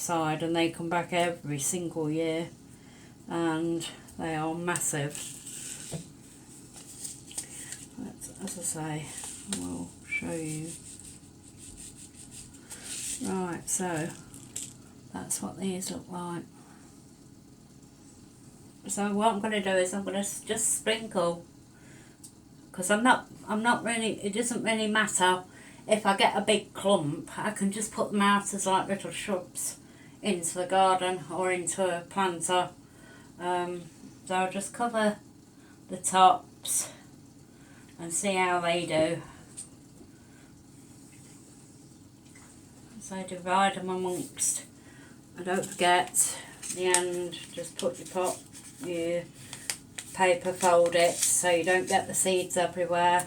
outside, and they come back every single year, and they are massive. As I say, I will show you. Right, so that's what these look like. So what I'm going to do is I'm going to just sprinkle, because I'm not really, it doesn't really matter if I get a big clump. I can just put them out as like little shrubs into the garden or into a planter. So I'll just cover the tops and see how they do. So divide them amongst, and don't forget at the end, just put your paper, fold it so you don't get the seeds everywhere,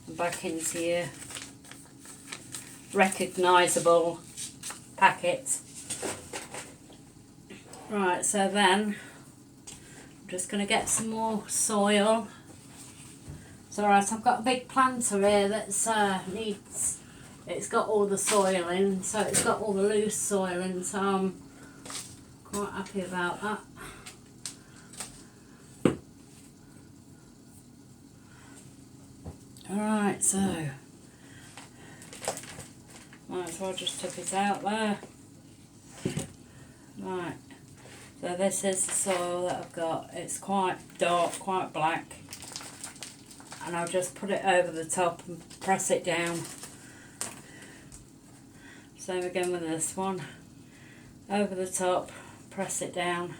and back into your recognisable packet. Right, so then I'm just going to get some more soil. So right, I've got a big planter here that's it's got all the soil in, so it's got all the loose soil in, so I'm quite happy about that. Alright, so might as well just tip it out there. Right, so this is the soil that I've got. It's quite dark, quite black, and I'll just put it over the top and press it down. Same again with this one. Over the top, press it down.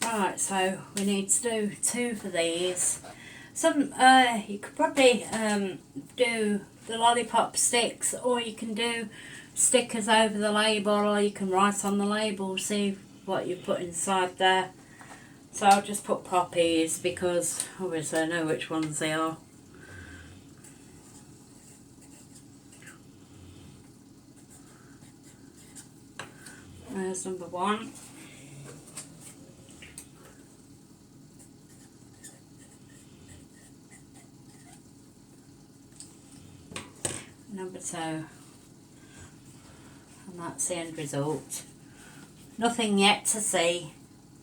Right, so we need to do 2 for these. Some you could probably do the lollipop sticks, or you can do stickers over the label, or you can write on the label, see what you put inside there. So I'll just put poppies because obviously I know which ones they are. There's number 1. Number 2. And that's the end result. Nothing yet to see,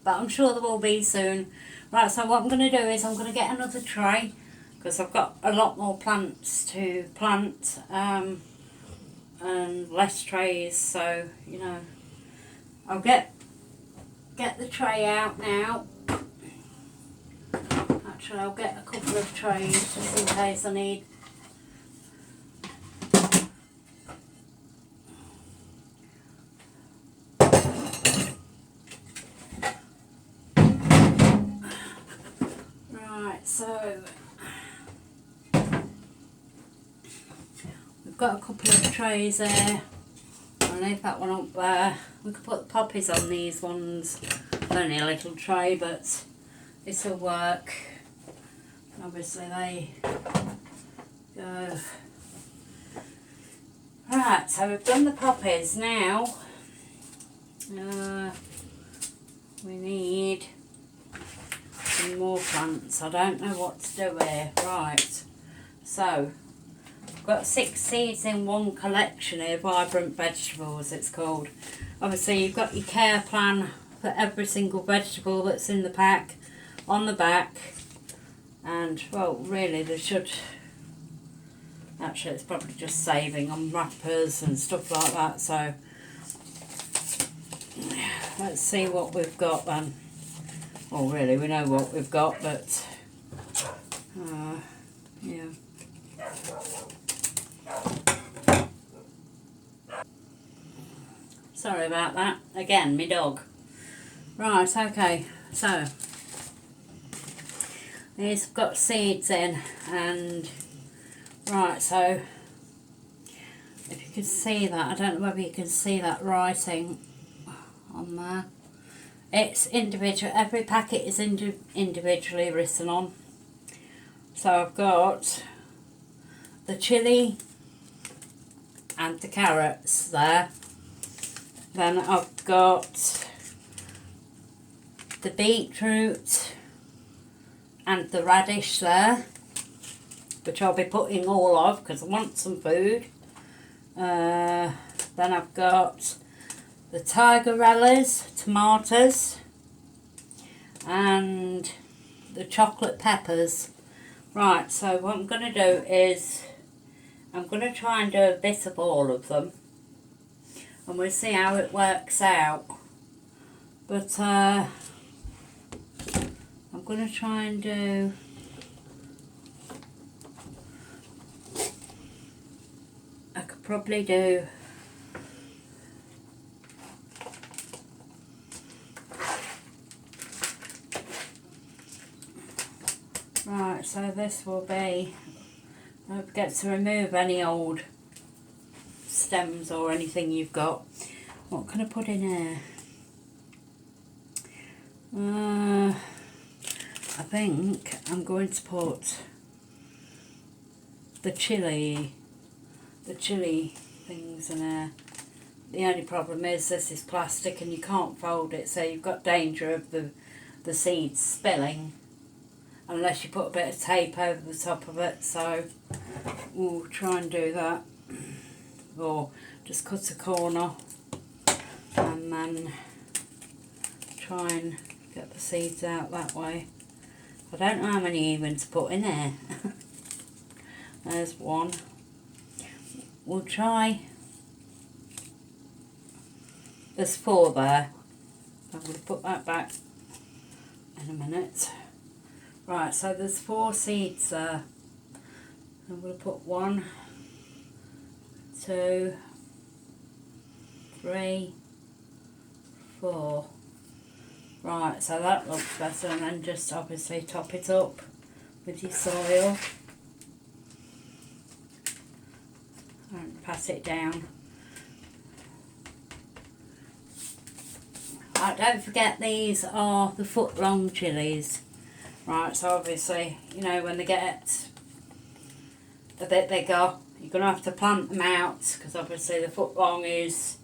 but I'm sure there will be soon. Right, so what I'm going to do is I'm going to get another tray, because I've got a lot more plants to plant, and less trays, so you know, I'll get the tray out now. Actually, I'll get a couple of trays just in case I need. Right, so we've got a couple of trays there. I'll leave that one up there. We could put the poppies on these ones. It's only a little tray, but it'll work. Obviously they go. Right, so we've done the poppies. Now we need some more plants. I don't know what to do here. Right, so I've got 6 seeds in one collection here, Vibrant Vegetables it's called. Obviously you've got your care plan for every single vegetable that's in the pack on the back, and well really they should, actually it's probably just saving on wrappers and stuff like that, so let's see what we've got then. Well really we know what we've got, but yeah. Sorry about that. Again, my dog. Right, okay. So, these have got seeds in, and right, so if you can see that, I don't know whether you can see that writing on there. It's individual. Every packet is individually written on. So I've got the chilli and the carrots there. Then I've got the beetroot and the radish there, which I'll be putting all of because I want some food. Then I've got the tigerellas, tomatoes, and the chocolate peppers. Right, so what I'm going to do is I'm going to try and do a bit of all of them, and we'll see how it works out. But I'm going to try and do I could probably do right, so this will be, don't forget to remove any old stems or anything you've got. What can I put in here? I think I'm going to put the chili things in there. The only problem is this is plastic and you can't fold it, so you've got danger of the seeds spilling unless you put a bit of tape over the top of it. So we'll try and do that, or just cut a corner and then try and get the seeds out that way. I don't know how many even to put in there. There's one. We'll try. There's 4 there. I'm going to put that back in a minute. Right, so there's 4 seeds there. I'm going to put 1, 2, 3, 4. Right, so that looks better, and then just obviously top it up with your soil and pat it down. Right, don't forget these are the foot-long chilies. Right, so obviously, you know, when they get a bit bigger, you're going to have to plant them out, because obviously the foot-long is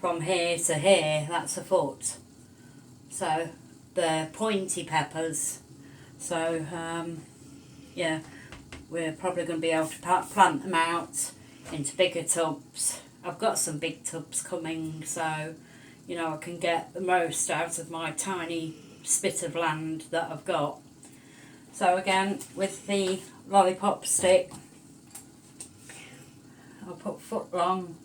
from here to here, that's a foot. So the pointy peppers, so yeah, we're probably going to be able to plant them out into bigger tubs. I've got some big tubs coming, so you know I can get the most out of my tiny spit of land that I've got. So again, with the lollipop stick, I'll put foot long.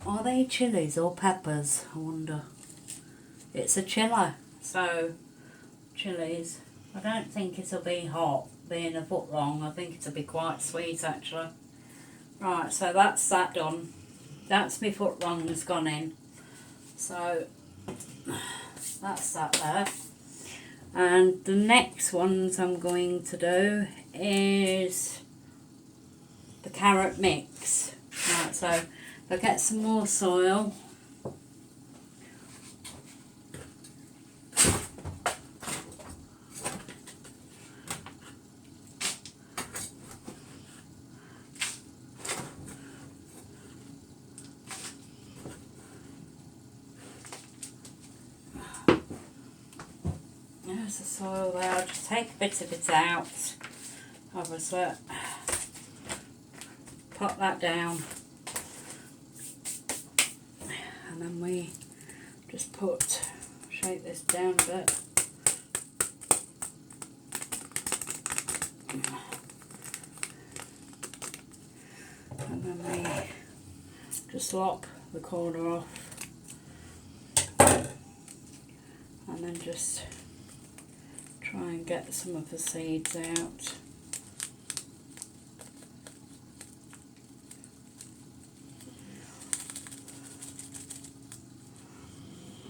Are they chilies or peppers? I wonder. It's a chili, so chilies. I don't think it'll be hot, being a foot long. I think it'll be quite sweet actually. Right, so that's that done. That's my foot long has gone in. So that's that there. And the next ones I'm going to do is the carrot mix. Right, so I'll get some more soil. There's the soil there. I'll just take a bit of it out. Obviously, pop that down. And then we just shake this down a bit. And then we just lop the corner off. And then just try and get some of the seeds out.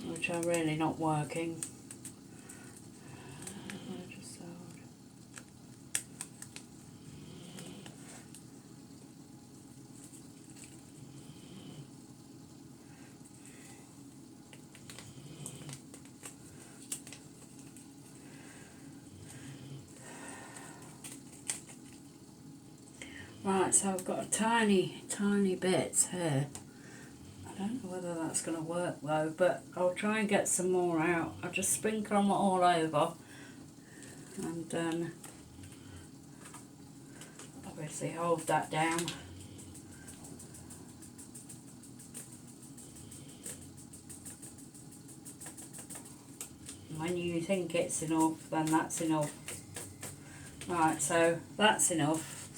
Which are really not working. Right, so I've got a tiny bit here. I don't whether that's going to work though, but I'll try and get some more out. I'll just sprinkle them all over, and then obviously hold that down. When you think it's enough, then that's enough. Right, so that's enough.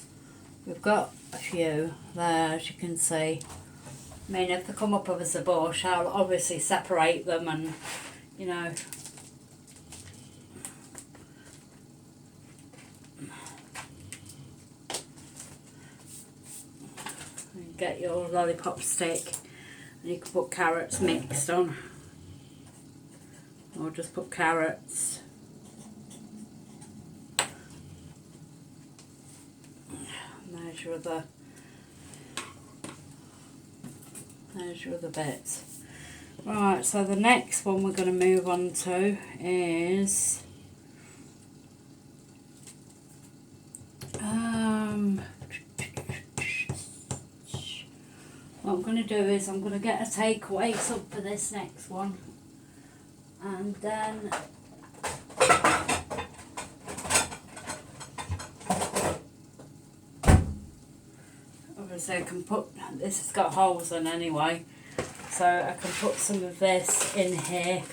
We've got a few there, as you can see. I mean, if they come up as a bush, I'll obviously separate them and, you know, get your lollipop stick, and you can put carrots mixed on, or just put carrots. There's your other bits. Right, so the next one we're going to move on to is what I'm going to do is I'm going to get a takeaway sub for this next one, and then obviously I can put, this has got holes in anyway, so I can put some of this in here.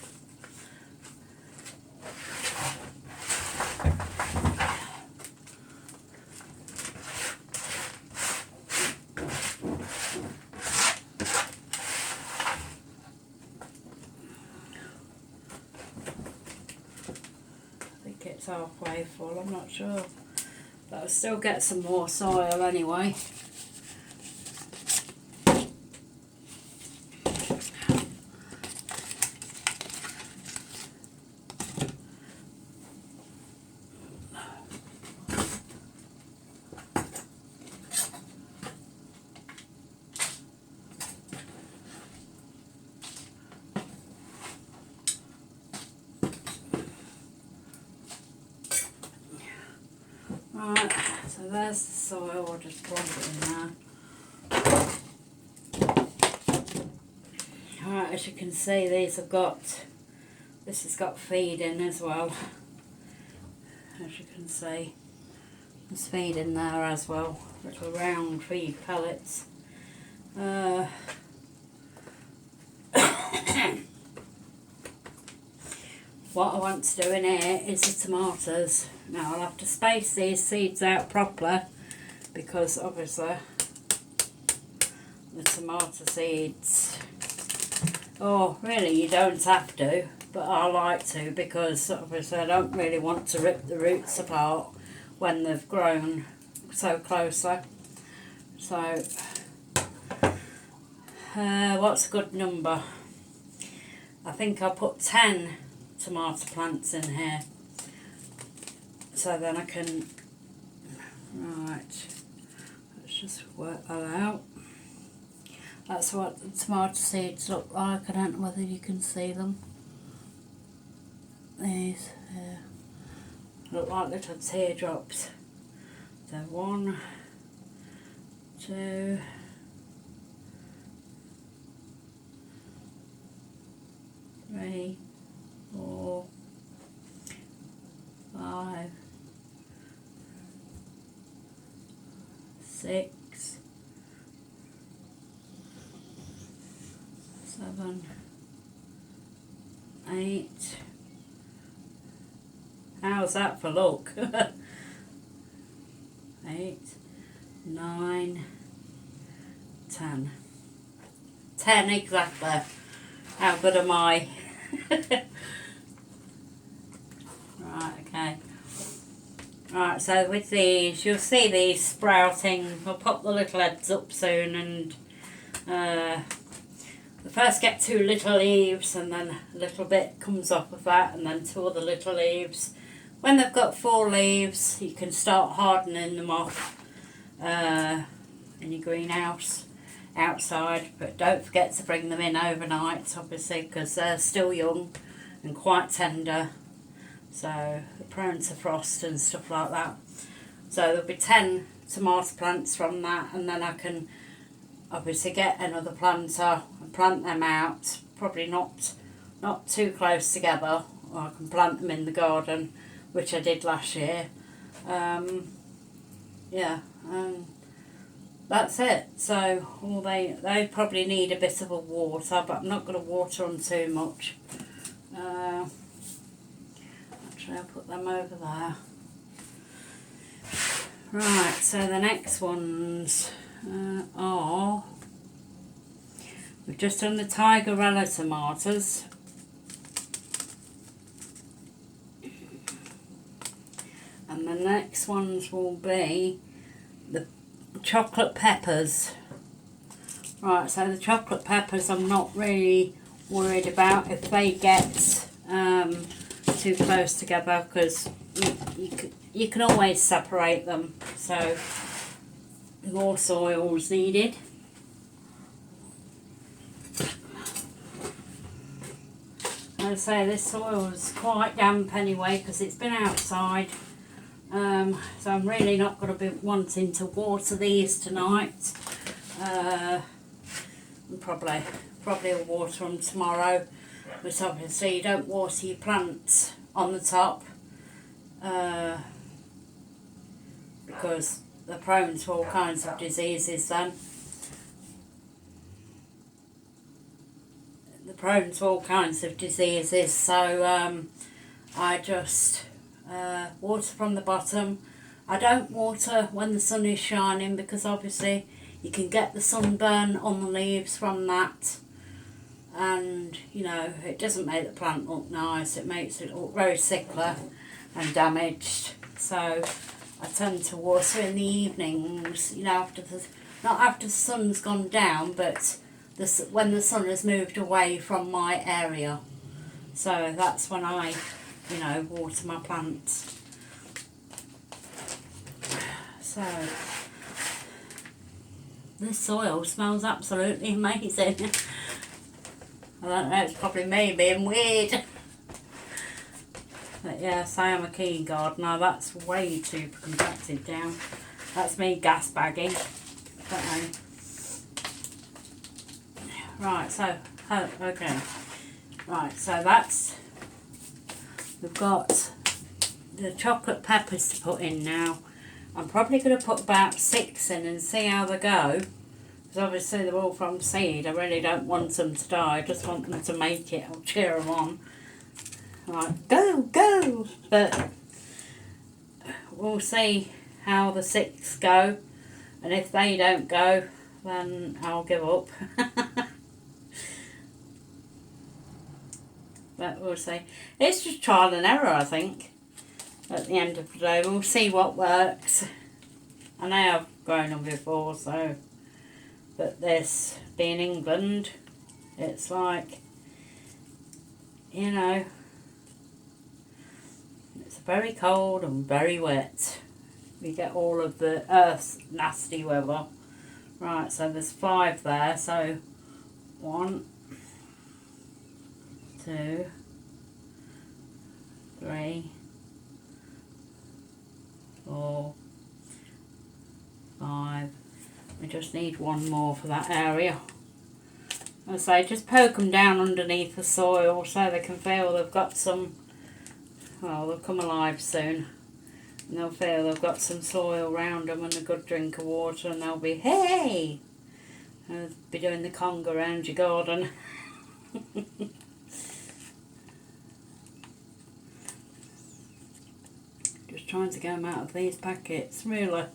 I think it's halfway full, I'm not sure, but I'll still get some more soil anyway. Right, so there's the soil, I'll just plonk it in there. Alright, as you can see, this has got feed in as well. As you can see, there's feed in there as well, little round feed pellets. What I want to do in here is the tomatoes. Now I'll have to space these seeds out properly, because obviously the tomato seeds, oh really you don't have to, but I like to, because obviously I don't really want to rip the roots apart when they've grown so closely. So what's a good number? I think I'll put 10 tomato plants in here, so then I can, right, let's just work that out. That's what the tomato seeds look like. I don't know whether you can see them. These look like little teardrops. So 1, 2, 3, 4, 5, 6, 7, 8. How's that for luck? 8, 9, 10. 10 exactly. How good am I? Right, okay. Right, so with these, you'll see these sprouting. I'll pop the little heads up soon, and the first get 2 little leaves, and then a little bit comes off of that, and then 2 other little leaves. When they've got 4 leaves, you can start hardening them off in your greenhouse outside, but don't forget to bring them in overnight, obviously, because they're still young and quite tender, so they're prone to frost and stuff like that. So there'll be 10 tomato plants from that, and then I can obviously get another planter and plant them out, probably not too close together, or I can plant them in the garden, which I did last year. Yeah, that's it. So they probably need a bit of a water, but I'm not going to water them too much. Actually, I'll put them over there. Right, so the next ones are, we've just done the Tigerella tomatoes. And the next ones will be the chocolate peppers. Right, so the chocolate peppers I'm not really worried about if they get too close together, because you can always separate them. So more soil is needed. As I say, this soil is quite damp anyway because it's been outside. So I'm really not going to be wanting to water these tonight. Probably will water them tomorrow. But obviously you don't water your plants on the top because they're prone to all kinds of diseases then. They're prone to all kinds of diseases, so I just water from the bottom. I don't water when the sun is shining because obviously you can get the sunburn on the leaves from that, and you know, it doesn't make the plant look nice, it makes it look very sickly and damaged. So I tend to water in the evenings, you know, not after the sun's gone down, but when the sun has moved away from my area. So that's when I, you know, water my plants. So this soil smells absolutely amazing. I don't know, it's probably me being weird. But yes, I am a keen gardener. That's way too compacted down. That's me gas bagging. Don't know. Right, so, okay. Right, so we've got the chocolate peppers to put in now. I'm probably going to put about 6 in and see how they go. Because obviously they're all from seed. I really don't want them to die. I just want them to make it. I'll cheer them on. Right, go! But we'll see how the 6 go. And if they don't go, then I'll give up. But we'll see. It's just trial and error, I think. At the end of the day, we'll see what works. I know I've grown them before, so... But this, being England, it's like, you know, it's very cold and very wet. We get all of the Earth's nasty weather. Right, so there's 5 there, so 1, 2, 3, 4, 5. We just need 1 more for that area. As I say, just poke them down underneath the soil so they can feel they've got some, well, they'll come alive soon. And they'll feel they've got some soil around them and a good drink of water, and they'll be, hey! They'll be doing the conga around your garden. Just trying to get them out of these packets, really.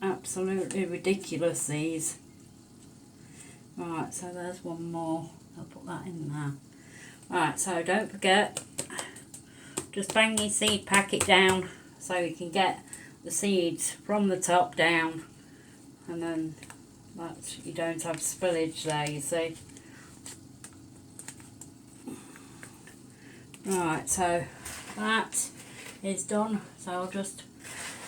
Absolutely ridiculous, these. Right, so there's 1 more. I'll put that in there. Right, so don't forget, just bang your seed packet down so you can get the seeds from the top down, and then you don't have spillage there, you see. Right, so that is done. So I'll just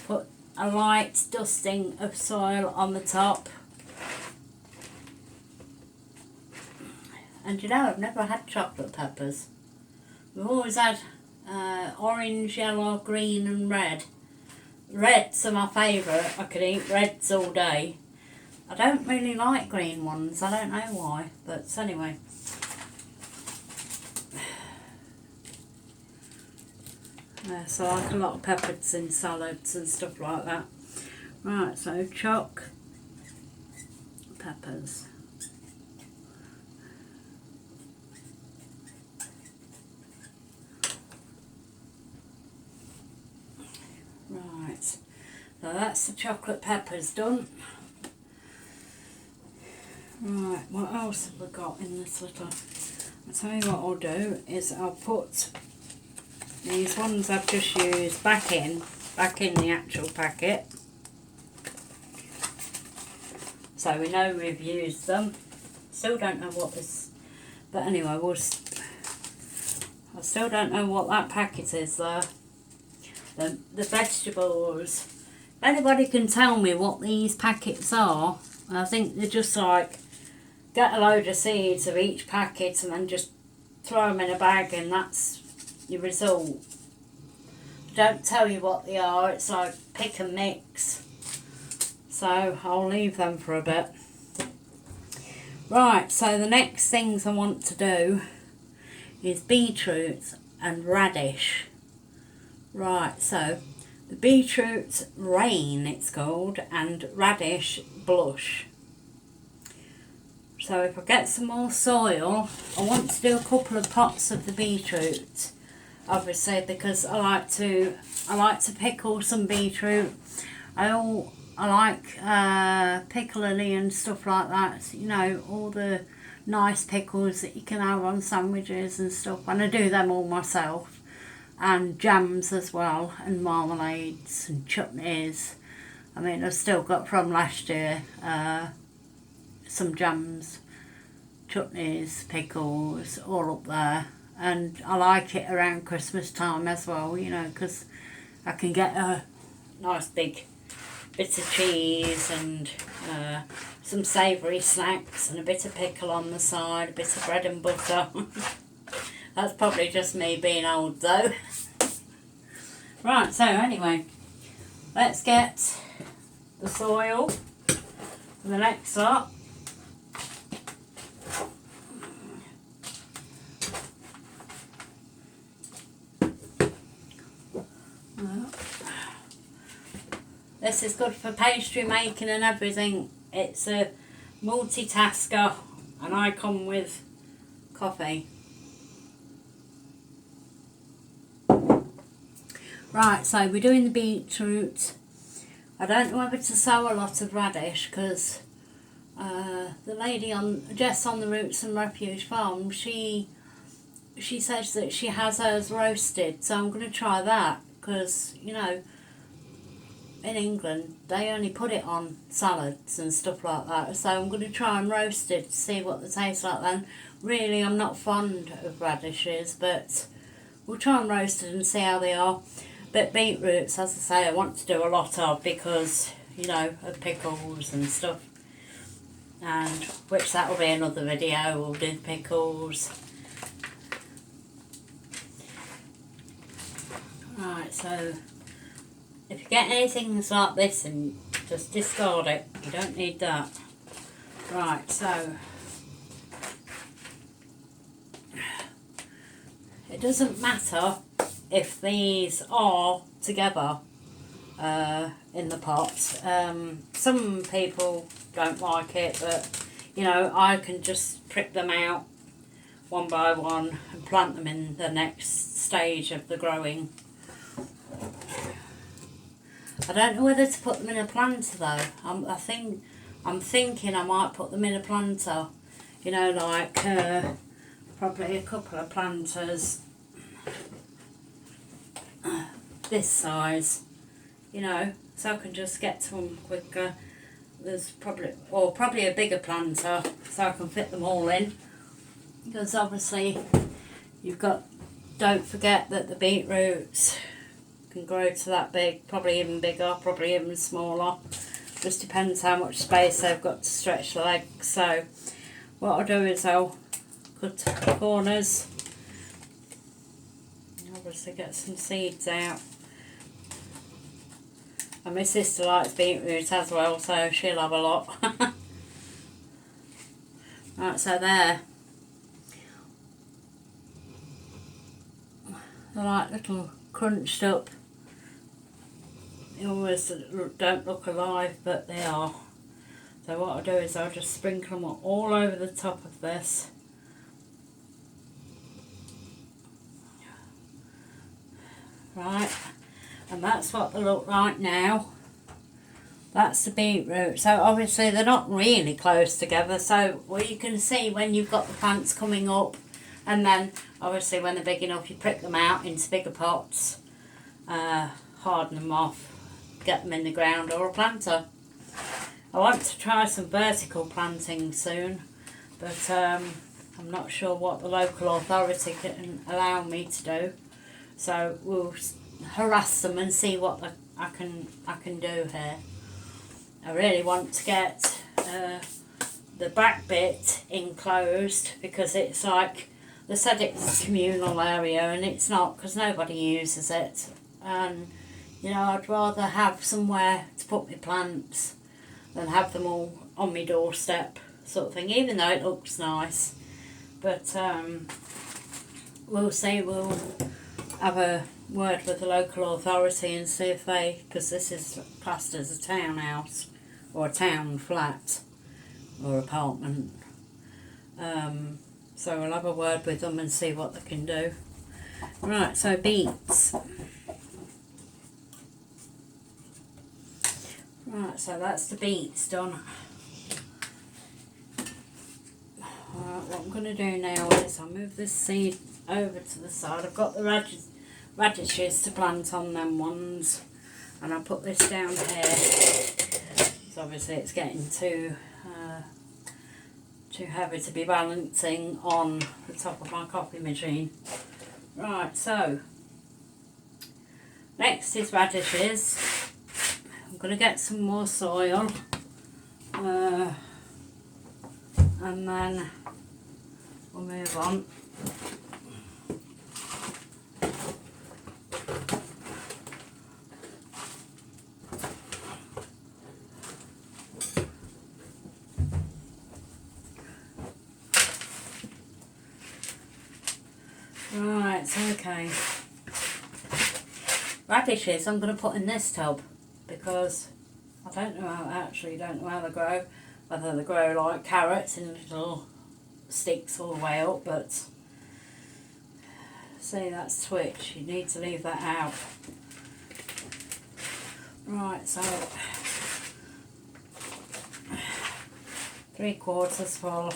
put a light dusting of soil on the top. And you know, I've never had chocolate peppers. We've always had orange, yellow, green and red. Reds are my favourite. I could eat reds all day. I don't really like green ones, I don't know why, but anyway. So I like a lot of peppers in salads and stuff like that. Right, so choc peppers. Right, so that's the chocolate peppers done. Right, what else have we got in this little... I'll tell you what I'll do is I'll put these ones I've just used back in the actual packet. So we know we've used them. Still don't know what this... But anyway, I still don't know what that packet is there. The vegetables. If anybody can tell me what these packets are, I think they're just like, get a load of seeds of each packet and then just throw them in a bag and that's your result. Don't tell you what they are, it's like pick and mix. So I'll leave them for a bit. Right, so the next things I want to do is beetroot and radish. Right, so the beetroot rain it's called, and radish blush. So if I get some more soil, I want to do a couple of pots of the beetroot, obviously, because I like to pickle some beetroot. I like pickling and stuff like that, you know, all the nice pickles that you can have on sandwiches and stuff, and I do them all myself. And jams as well, and marmalades and chutneys. I mean, I've still got from last year some jams, chutneys, pickles, all up there. And I like it around Christmas time as well, you know, because I can get a nice big bit of cheese and some savoury snacks and a bit of pickle on the side, a bit of bread and butter. That's probably just me being old though. Right, so anyway, let's get the soil for the next lot. This is good for pastry making and everything. It's a multitasker and I come with coffee. Right, so we're doing the beetroot. I don't know whether to sow a lot of radish because the lady Jess on the Roots and Refuge Farm, she says that she has hers roasted, so I'm going to try that because, you know, in England they only put it on salads and stuff like that, so I'm going to try them roasted to see what they taste like then. Really, I'm not fond of radishes, but we'll try them roasted and see how they are. But beetroots, as I say, I want to do a lot of because, you know, of pickles and stuff. And which that will be another video, we'll do pickles. Right, so if you get anything like this and just discard it, you don't need that. Right, so it doesn't matter if these are together in the pot. Some people don't like it, but you know, I can just prick them out one by one and plant them in the next stage of the growing. I don't know whether to put them in a planter though. I'm thinking I might put them in a planter, you know, like probably a couple of planters this size, you know, so I can just get to them quicker. There's probably a bigger planter so I can fit them all in, because obviously don't forget that the beetroots can grow to that big, probably even bigger, probably even smaller. Just depends how much space they've got to stretch the legs. So what I'll do is I'll cut the corners, obviously get some seeds out. And my sister likes beetroot as well, so she'll have a lot. Right, so there. They're like little crunched up. They almost don't look alive, but they are. So what I'll do is I'll just sprinkle them all over the top of this. Right, and that's what they look like now. That's the beetroot. So obviously they're not really close together. So well, you can see when you've got the plants coming up, and then obviously when they're big enough you prick them out into bigger pots, harden them off, get them in the ground or a planter. I want to try some vertical planting soon, but I'm not sure what the local authority can allow me to do. So we'll harass them and see what I can do here. I really want to get the back bit enclosed, because it's like, they said it's a communal area and it's not, because nobody uses it. And you know, I'd rather have somewhere to put my plants than have them all on my doorstep sort of thing, even though it looks nice. But we'll see, we'll have a word with the local authority and see if they, because this is classed as a townhouse or a town flat or apartment, so we'll have a word with them and see what they can do. Right, so beets. Right, so that's the beets done. Right, what I'm going to do now is I'll move this seed over to the side. I've got the radishes to plant on them ones, and I'll put this down here. So obviously it's getting too heavy to be balancing on the top of my coffee machine. Right, so next is radishes. I'm going to get some more soil, and then we'll move on. Right, okay. Radishes I'm going to put in this tub, because I don't know how they grow. Whether they grow like carrots in little sticks all the way up, but see, that's twitch. You need to leave that out. Right, so 3/4 full.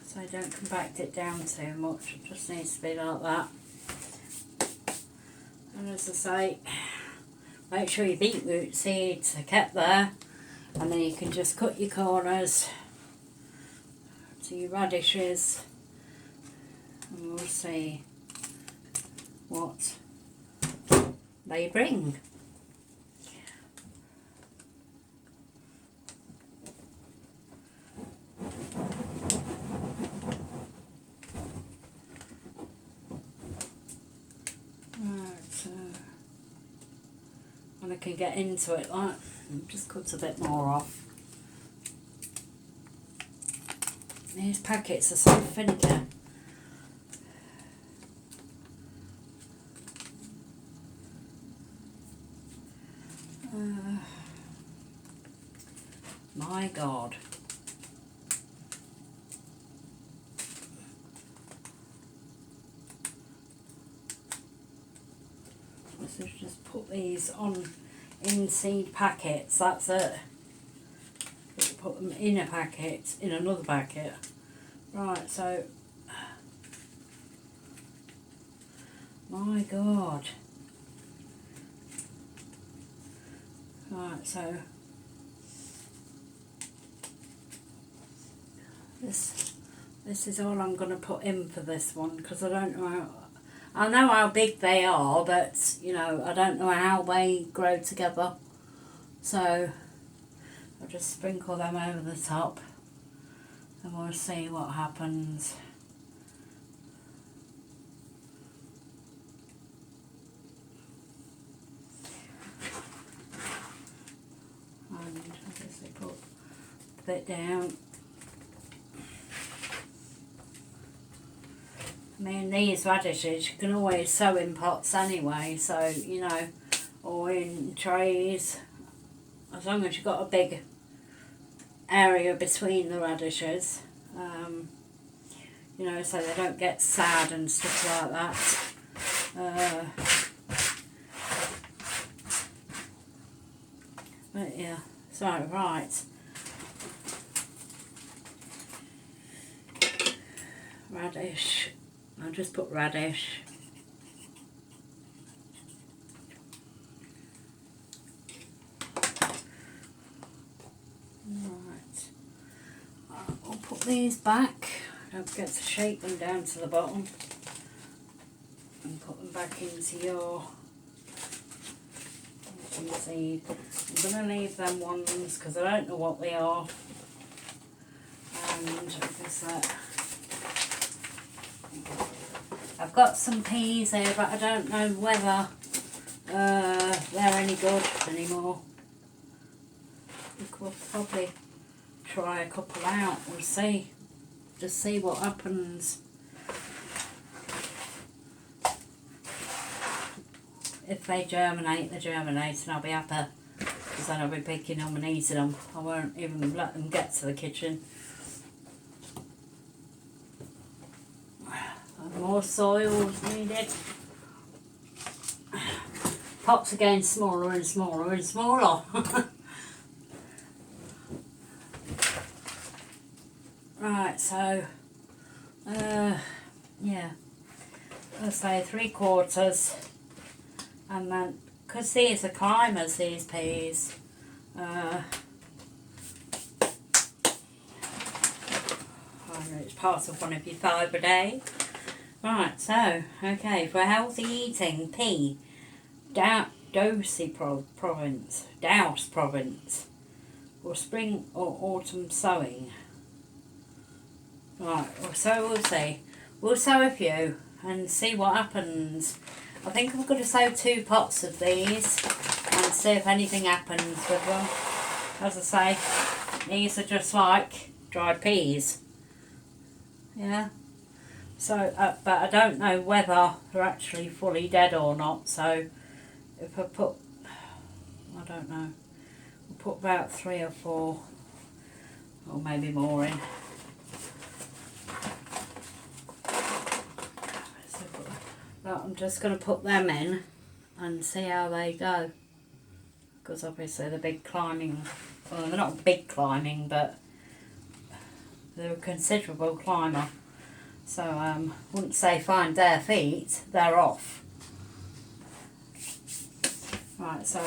So don't compact it down too much, it just needs to be like that. And as I say, make sure your beetroot seeds are kept there, and then you can just cut your corners to your radishes, and we'll see what they bring. When I can get into it, like, just cut a bit more off. These packets are so finicky. My God. So just put these on in seed packets, that's it. Put them in a packet, in another packet. Right, so, my God. Right, so, this is all I'm going to put in for this one, because I don't know how, I know how big they are, but, you know, I don't know how they grow together. So, I'll just sprinkle them over the top, and we'll see what happens. And obviously put bit down. I mean, these radishes you can always sow in pots anyway, so you know, or in trays, as long as you've got a big area between the radishes, you know, so they don't get sad and stuff like that. But yeah, so right. Radish. I'll just put radish. Right. I'll put these back. Don't forget to shake them down to the bottom. And put them back into your seed. I'm going to leave them ones because I don't know what they are. And I guess that. I've got some peas here, but I don't know whether they're any good anymore. We could probably try a couple out. We'll see. Just see what happens. If they germinate, they germinate, and I'll be happy. Because then I'll be picking them and eating them. I won't even let them get to the kitchen. More soil is needed. Pots are getting smaller and smaller and smaller. Right, so yeah, I'll say 3/4, and then because these are climbers, these peas, it's part of one of your 5 a day. Right, so, okay, for healthy eating, pea, Douse Province, or spring or autumn sowing. Right, so we'll see. We'll sow a few and see what happens. I think I'm going to sow 2 pots of these and see if anything happens with them. As I say, these are just like dried peas. Yeah. So, but I don't know whether they're actually fully dead or not, so if I put, I don't know, I'll put about 3 or 4, or maybe more in. So I'm just going to put them in and see how they go, because obviously the big climbing, well they're not big climbing, but they're a considerable climber. So wouldn't say find their feet, they're off. Right, so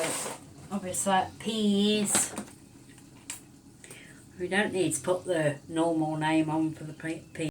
obviously peas. We don't need to put the normal name on for the peas.